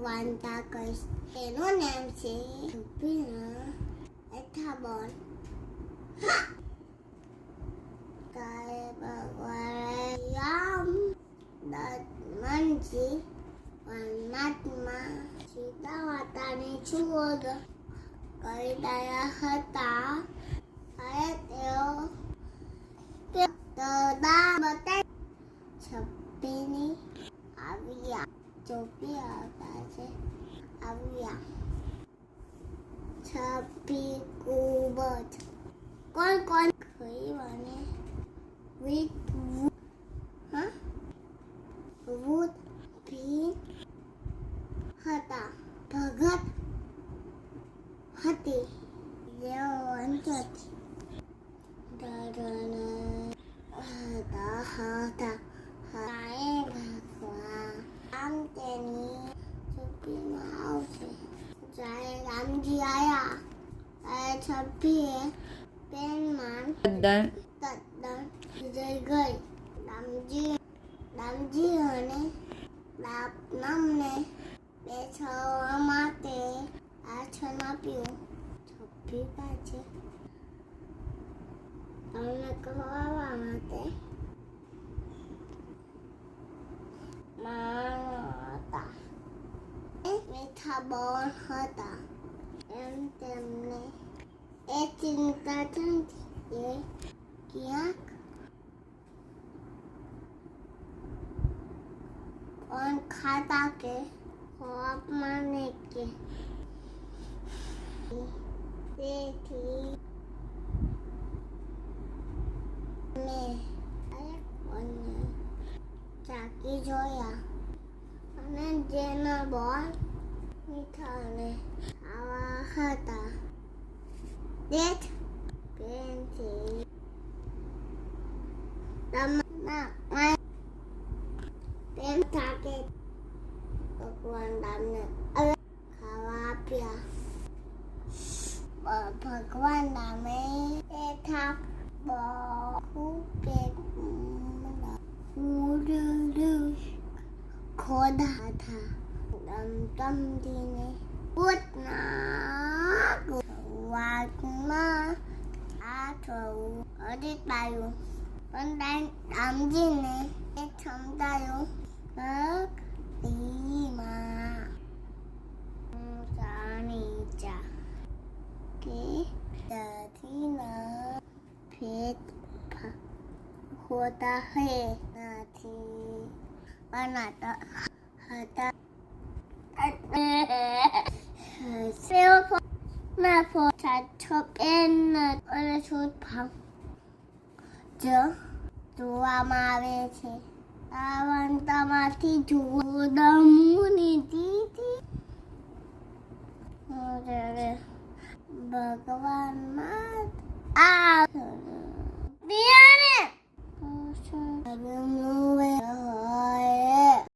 વાર્તા કહીશ. એનું નામ છે ધોબીના એઠાબોન. તારે ભગવાન રામ દશરથજી વનવાસમાં સીતા માતાને છોડ કરી રહ્યા હતા. અને તેઓ છપ્પીની આવ્યા. ચોપી આવતા છે આવ્યા. છપ્પી ખૂબ જ કોણ ખાઈ અને ભૂત ભી હતા. ભગત હતી જેઓ અંતથી હતા. આમ તેની છપ્પીમાં આવશે. જ્યારે રામજી આવ્યા ત્યારે છપ્પીએ પેનમાં તદ્દન જઈ ગઈ. રામજી અને રામને બેસવા માટે આસન આપ્યું. છપ્પી પાસે તમને કહેવા માટે હતા. મીઠા બોન હતા. એમ તેમને એ ચિંતા થતી કે ક્યાંક પણ ખાતા કે ખોરાકમાં કે તેથી ચાકી જોયા અને જેના બોલ મીઠા અને આવા હતા. તેથી તેમ થાકે ભગવાન રામને ખાવા આપ્યા. ભગવાન રામે બેઠા ખોદા હતા. ધમધમતીને પોતના વાતમાં આ થવું હજી પાયું. પણ રામજીને એ સમજાયું જાણીચા કે દાદીના ભેદ હોતા હે નથી બનાતા હતા. ના ફોટા છપેન અને શોધભાવ જોવામાં આવે છે. આ વાર્તામાંથી જોડામુની દીદી ભગવાનમાં આ